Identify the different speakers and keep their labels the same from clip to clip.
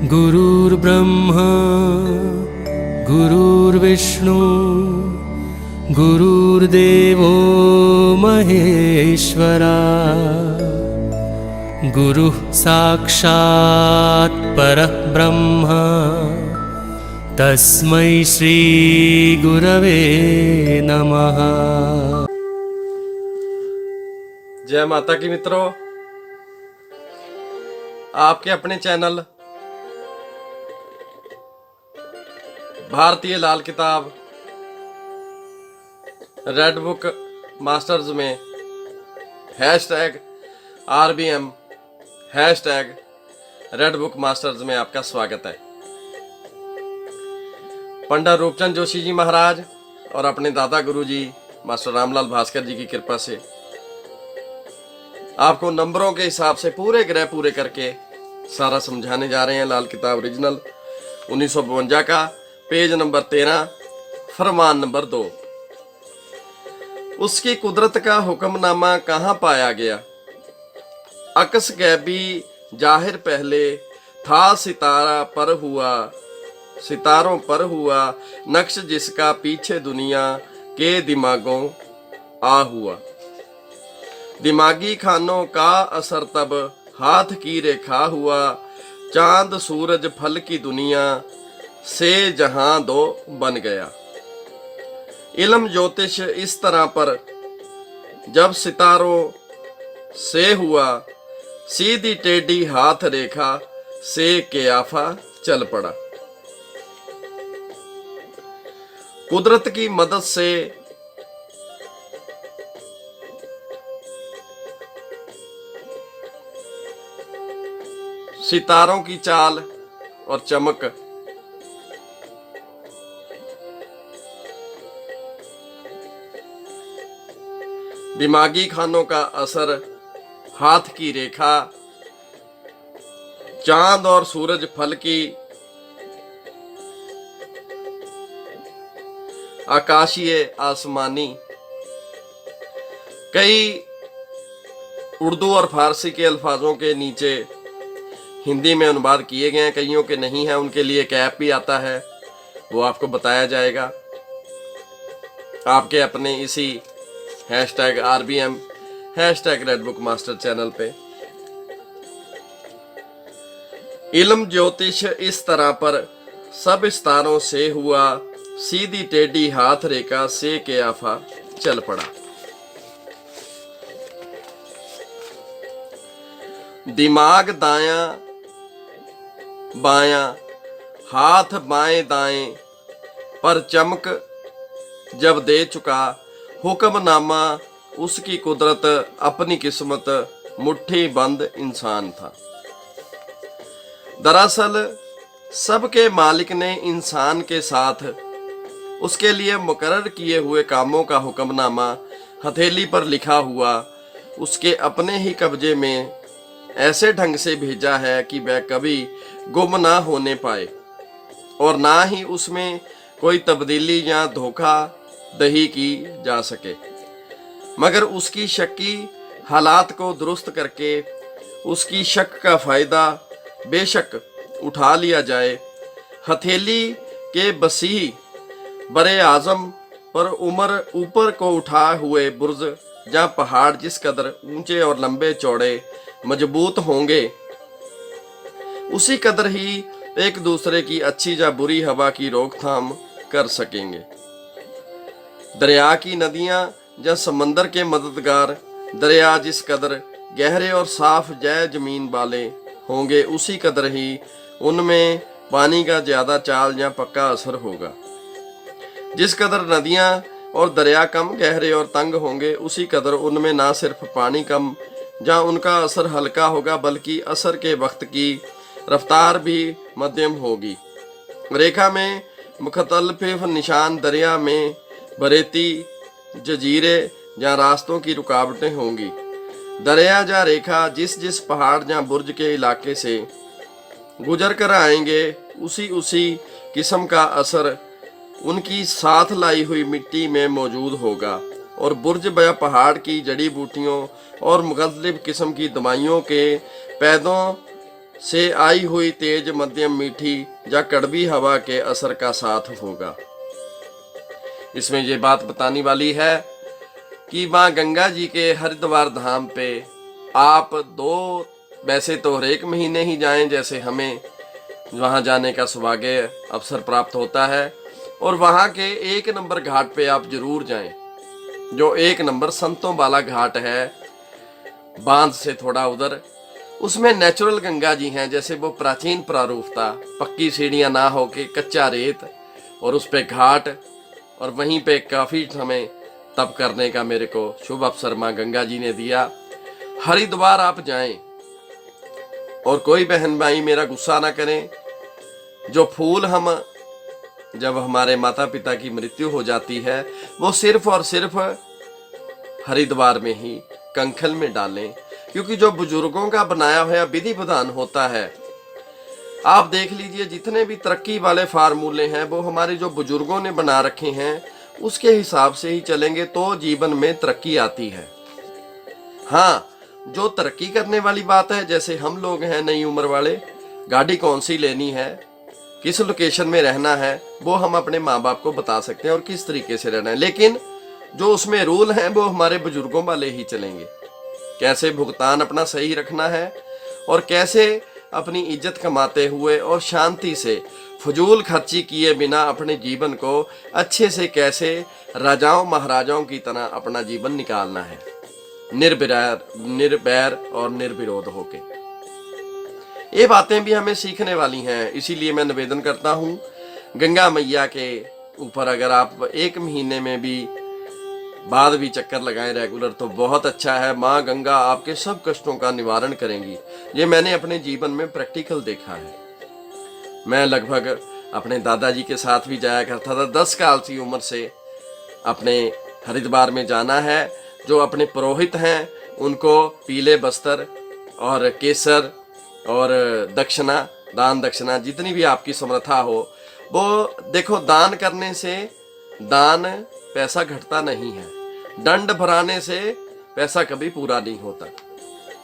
Speaker 1: गुरुर्ब्रह्मा गुरुर्विष्णु गुरुर्देवो महेश्वरा गुरुः साक्षात् परः ब्रह्म तस्मै श्री गुरवे नमः।
Speaker 2: जय माता की मित्रों, आपके अपने चैनल भारतीय लाल किताब रेड बुक मास्टर्स में #RBM रेड बुक मास्टर्स में आपका स्वागत है। पंडित रूपचंद जोशी जी महाराज और अपने दादा गुरु जी मास्टर रामलाल भास्कर जी की कृपा से आपको नंबरों के हिसाब से पूरे ग्रह पूरे करके सारा समझाने जा रहे हैं। लाल किताब ओरिजिनल 1952 का पेज नंबर 13 फरमान नंबर 2। उसकी कुदरत का हुक्मनामा कहाँ पाया गया, अकस गैबी जाहिर पहले था सितारा पर हुआ, सितारों पर हुआ नक्श जिसका पीछे दुनिया के दिमागों आ हुआ। दिमागी खानों का असर तब हाथ की रेखा हुआ, चांद सूरज फल की दुनिया से जहां दो बन गया। इल्म ज्योतिष इस तरह पर जब सितारों से हुआ, सीधी टेढ़ी हाथ रेखा से कियाफा चल पड़ा। कुदरत की मदद से सितारों की चाल और चमक दिमागी खानों का असर, हाथ की रेखा, चांद और सूरज फल की आकाशीय आसमानी। कई उर्दू और फारसी के अल्फाजों के नीचे हिंदी में अनुवाद किए गए हैं, कईयों के नहीं है, उनके लिए एक ऐप भी आता है, वो आपको बताया जाएगा आपके अपने इसी #RBM red book master channel पे। इल्म ज्योतिष इस तरह पर सब सितारों से हुआ, सीधी टेढ़ी हाथ रेखा से कियाफा चल पड़ा। दिमाग दायां बायां, हाथ बाएं दाएं पर चमक जब दे चुका, हुक्मनामा उसकी कुदरत अपनी किस्मत मुट्ठी बंद इंसान था। दरअसल सबके मालिक ने इंसान के साथ उसके लिए मुकर्रर किए हुए कामों का हुक्मनामा हथेली पर लिखा हुआ उसके अपने ही कब्जे में ऐसे ढंग से भेजा है कि वह कभी गुम ना होने पाए और ना ही उसमें कोई तब्दीली या धोखा दही की जा सके, मगर उसकी शक्की हालात को दुरुस्त करके उसकी शक का फायदा बेशक उठा लिया जाए। हथेली के बसीह बरे आजम पर उम्र ऊपर को उठाए हुए बुर्ज या पहाड़ जिस कदर ऊंचे और लंबे चौड़े मजबूत होंगे, उसी कदर ही एक दूसरे की अच्छी या बुरी हवा की रोकथाम कर सकेंगे। दरिया की नदियां या समंदर के मददगार दरिया जिस कदर गहरे और साफ जय जमीन वाले होंगे, उसी कदर ही उनमें पानी का ज्यादा चाल या पक्का असर होगा। जिस कदर नदियां और दरिया कम गहरे और तंग होंगे, उसी कदर उनमें ना सिर्फ पानी कम या उनका असर हल्का होगा, बल्कि असर के वक्त की रफ्तार भी मध्यम होगी। रेखा में मुख्तलिफ निशान दरिया में बरेती जजीरे या रास्तों की रुकावटें होंगी। दरिया या रेखा जिस जिस पहाड़ या बुर्ज के इलाके से गुजर कर आएंगे, उसी उसी किस्म का असर उनकी साथ लाई हुई मिट्टी में मौजूद होगा और बुर्ज या पहाड़ की जड़ी बूटियों और मुख्तलिफ किस्म की दवाइयों के पैदों से आई हुई तेज मध्यम मीठी या कड़वी हवा के असर का साथ होगा। इसमें ये बात बताने वाली है कि माँ गंगा जी के हरिद्वार धाम पे आप वैसे तो हर एक महीने ही जाएं, जैसे हमें वहाँ जाने का सौभाग्य अवसर प्राप्त होता है, और वहाँ के 1 नंबर घाट पे आप जरूर जाएं, जो 1 नंबर संतों वाला घाट है, बांध से थोड़ा उधर। उसमें नेचुरल गंगा जी हैं, जैसे वो प्राचीन प्रारूप था, पक्की सीढ़ियां ना होके कच्चा रेत और उस पे घाट, और वहीं पे काफी समय तप करने का मेरे को शुभ अवसर माँ गंगा जी ने दिया। हरिद्वार आप जाएं, और कोई बहन भाई मेरा गुस्सा ना करें, जो फूल हम जब हमारे माता पिता की मृत्यु हो जाती है वो सिर्फ और सिर्फ हरिद्वार में ही कंखल में डालें, क्योंकि जो बुजुर्गों का बनाया हुआ विधि विधान होता है, आप देख लीजिए जितने भी तरक्की वाले फार्मूले हैं वो हमारे जो बुजुर्गों ने बना रखे हैं, उसके हिसाब से ही चलेंगे तो जीवन में तरक्की आती है। हाँ, जो तरक्की करने वाली बात है, जैसे हम लोग हैं नई उम्र वाले, गाड़ी कौन सी लेनी है, किस लोकेशन में रहना है, वो हम अपने माँ बाप को बता सकते हैं और किस तरीके से रहना है, लेकिन जो उसमें रूल हैं वो हमारे बुजुर्गों वाले ही चलेंगे। कैसे भुगतान अपना सही रखना है और कैसे अपनी इज्जत कमाते हुए और शांति से फजूल खर्ची किए बिना अपने जीवन को अच्छे से कैसे राजाओं महाराजाओं की तरह अपना जीवन निकालना है, निर्बैर और निर्विरोध होके। ये बातें भी हमें सीखने वाली हैं, इसीलिए मैं निवेदन करता हूँ गंगा मैया के ऊपर अगर आप 1 महीने में भी बाद भी चक्कर लगाएं रेगुलर तो बहुत अच्छा है। माँ गंगा आपके सब कष्टों का निवारण करेंगी। ये मैंने अपने जीवन में प्रैक्टिकल देखा है। मैं लगभग अपने दादाजी के साथ भी जाया करता था। 10 साल की उम्र से अपने हरिद्वार में जाना है। जो अपने पुरोहित हैं उनको पीले बस्तर और केसर और दक्षिणा, दान दक्षिणा जितनी भी आपकी समर्था हो, वो देखो, दान करने से दान पैसा घटता नहीं है, दंड भराने से पैसा कभी पूरा नहीं होता।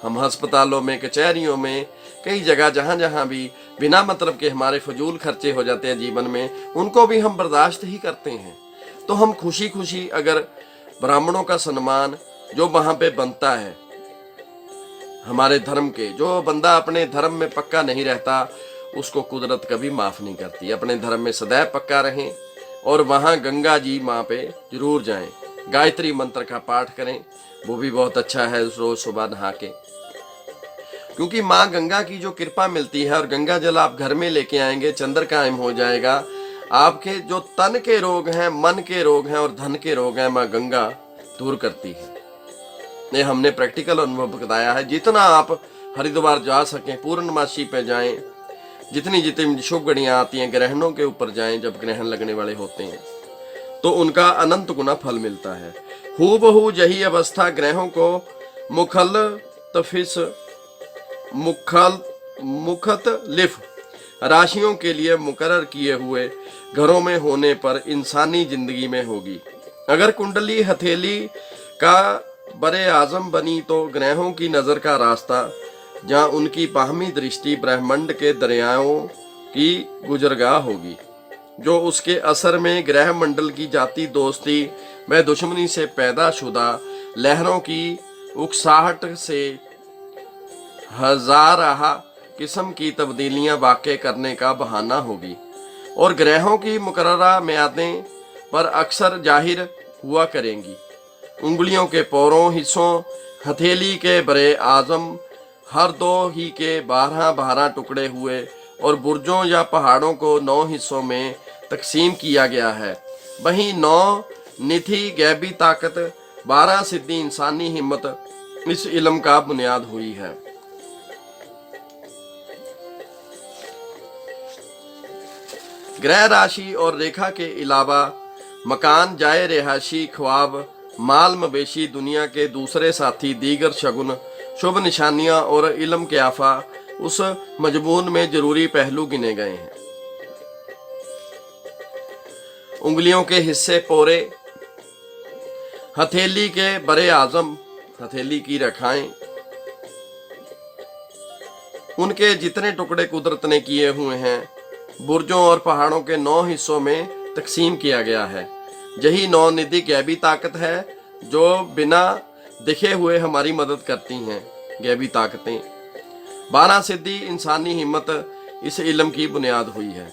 Speaker 2: हम अस्पतालों में, कचहरियों में, कई जगह जहां जहां भी बिना मतलब के हमारे फजूल खर्चे हो जाते हैं जीवन में, उनको भी हम बर्दाश्त ही करते हैं। तो हम खुशी खुशी अगर ब्राह्मणों का सम्मान जो वहां पे बनता है, हमारे धर्म के, जो बंदा अपने धर्म में पक्का नहीं रहता उसको कुदरत कभी माफ नहीं करती। अपने धर्म में सदैव पक्का रहें और वहां गंगा जी माँ पे जरूर जाएं। गायत्री मंत्र का पाठ करें, वो भी बहुत अच्छा है रोज सुबह नहा के, क्योंकि माँ गंगा की जो कृपा मिलती है और गंगा जल आप घर में लेके आएंगे, चंद्र कायम हो जाएगा। आपके जो तन के रोग हैं, मन के रोग हैं और धन के रोग हैं, माँ गंगा दूर करती है। ये हमने प्रैक्टिकल अनुभव बताया है। जितना आप हरिद्वार जा सकें, पूर्णमासी पे जाएं, जितनी जितनी शुभ घड़ियां आती हैं, ग्रहणों के ऊपर जाएं, जब ग्रहण लगने वाले होते हैं तो उनका अनंत गुना फल मिलता है। हूबहू यही अवस्था ग्रहों को मुखतलिफ राशियों के लिए मुकर्रर किए हुए घरों में होने पर इंसानी जिंदगी में होगी। अगर कुंडली हथेली का बरे आजम बनी तो ग्रहों की नजर का रास्ता, जहाँ उनकी बाहमी दृष्टि ब्रह्मांड के दरियाओं की गुजरगाह होगी, जो उसके असर में ग्रह मंडल की जाति दोस्ती व दुश्मनी से पैदा शुदा लहरों की उकसाहट से हजाराहा किस्म की तब्दीलियां वाक़ करने का बहाना होगी, और ग्रहों की मुकर्ररा म्यादें पर अक्सर जाहिर हुआ करेंगी। उंगलियों के पौरों हिस्सों, हथेली के बरे आजम हर 2 ही के 12 टुकड़े हुए और बुर्जों या पहाड़ों को 9 हिस्सों में तकसीम किया गया है। वहीं 9 निथि गैबी ताकत, 12 सिद्धि इंसानी हिम्मत इस इल्म का बुनियाद हुई है। ग्रह राशि और रेखा के अलावा मकान, जाए रिहायशी, ख्वाब, माल मवेशी, दुनिया के दूसरे साथी, दीगर शगुन, शुभ निशानियां और इल्म के आफा उस मजमून में जरूरी पहलू गिने गए हैं। उंगलियों के हिस्से पोरे, हथेली के बरे आजम, हथेली की रेखाएं, उनके जितने टुकड़े कुदरत ने किए हुए हैं बुर्जों और पहाड़ों के 9 हिस्सों में तकसीम किया गया है। यही 9 निधि गैबी ताकत है जो बिना दिखे हुए हमारी मदद करती हैं। गैबी ताकतें 12 सिद्धि इंसानी हिम्मत इस इल्म की बुनियाद हुई है।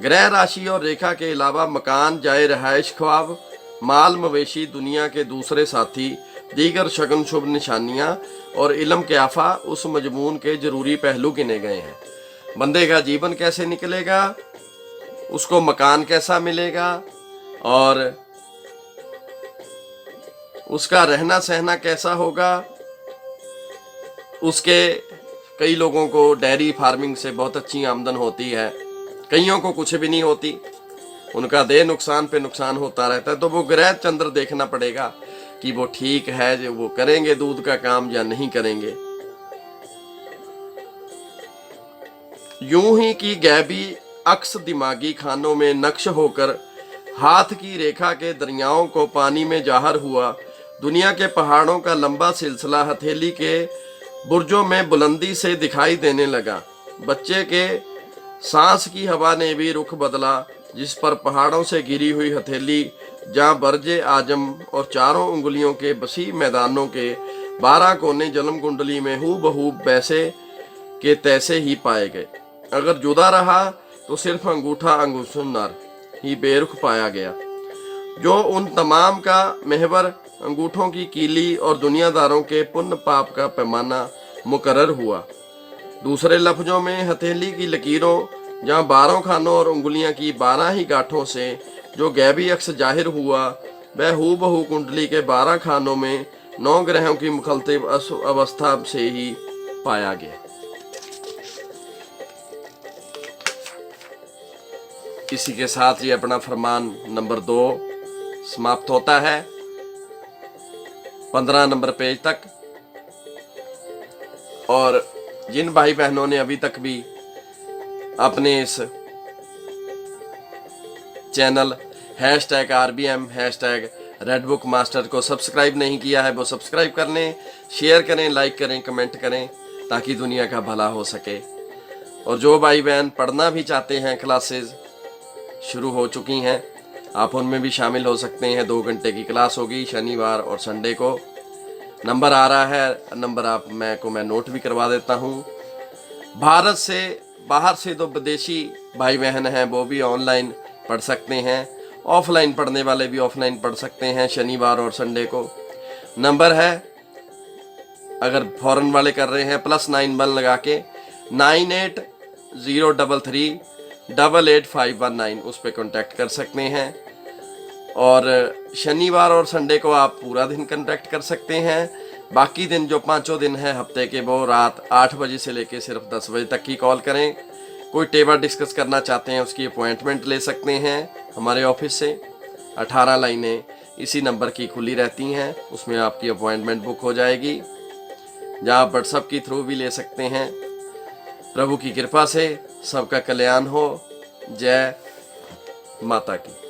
Speaker 2: ग्रह राशि और रेखा के अलावा मकान, जाए रहायश, ख्वाब, माल मवेशी, दुनिया के दूसरे साथी, दीगर शगुन शुभ निशानियां और इल्म के आफा उस मजमून के जरूरी पहलू गिने गए हैं। बंदे का जीवन कैसे निकलेगा, उसको मकान कैसा मिलेगा और उसका रहना सहना कैसा होगा। उसके कई लोगों को डेयरी फार्मिंग से बहुत अच्छी आमदन होती है, कईयों को कुछ भी नहीं होती, उनका देह नुकसान पे नुकसान होता रहता है। तो वो ग्रह चंद्र देखना पड़ेगा कि वो ठीक है, जो वो करेंगे दूध का काम या नहीं करेंगे। यूं ही कि गैबी अक्स दिमागी खानों में नक्श होकर हाथ की रेखा के दरियाओं को पानी में जाहिर हुआ। दुनिया के पहाड़ों का लंबा सिलसिला हथेली के बुर्जों में बुलंदी से दिखाई देने लगा। बच्चे के सांस की हवा ने भी रुख बदला, जिस पर पहाड़ों से गिरी हुई हथेली जहाँ बरजे आजम और चारों उंगलियों के बसी मैदानों के 12 कोने जन्म कुंडली में हूबहू वैसे के तैसे ही पाए गए। अगर जुदा रहा तो सिर्फ अंगूठा अंगुशुन्नर ही बेरुख पाया गया, जो उन तमाम का महवर अंगूठों की कीली और दुनियादारों के पुण्य पाप का पैमाना मुकर्रर हुआ। दूसरे लफ्जों में हथेली की लकीरों जहाँ 12 खानों और उंगलियां की 12 ही गांठों से जो गैबी अक्स जाहिर हुआ, वह हूबहू कुंडली के 12 खानों में 9 ग्रहों की मुखलतिफ अवस्था से ही पाया गया। इसी के साथ ही अपना फरमान नंबर 2 समाप्त होता है 15 नंबर पेज तक। और जिन भाई बहनों ने अभी तक भी अपने इस चैनल #RBM #रेडबुक मास्टर को सब्सक्राइब नहीं किया है, वो सब्सक्राइब कर लें, शेयर करें, लाइक करें, कमेंट करें, ताकि दुनिया का भला हो सके। और जो भाई बहन पढ़ना भी चाहते हैं, क्लासेस शुरू हो चुकी हैं, आप उनमें भी शामिल हो सकते हैं। 2 घंटे की क्लास होगी शनिवार और संडे को। नंबर आ रहा है, नंबर आप मैं नोट भी करवा देता हूँ। भारत से बाहर से जो विदेशी भाई बहन हैं वो भी ऑनलाइन पढ़ सकते हैं, ऑफलाइन पढ़ने वाले भी ऑफलाइन पढ़ सकते हैं शनिवार और संडे को। नंबर है, अगर फॉरेन वाले कर रहे हैं, +91 लगा के 9803388519 उस पर कॉन्टैक्ट कर सकते हैं। और शनिवार और संडे को आप पूरा दिन कॉन्टैक्ट कर सकते हैं। बाकी दिन जो 5 दिन है हफ्ते के, वो रात 8 बजे से लेके सिर्फ 10 बजे तक की कॉल करें। कोई टेबल डिस्कस करना चाहते हैं, उसकी अपॉइंटमेंट ले सकते हैं हमारे ऑफिस से। 18 लाइनें इसी नंबर की खुली रहती हैं, उसमें आपकी अपॉइंटमेंट बुक हो जाएगी, जहाँ आप व्हाट्सएप के थ्रू भी ले सकते हैं। प्रभु की कृपा से सबका कल्याण हो। जय माता की।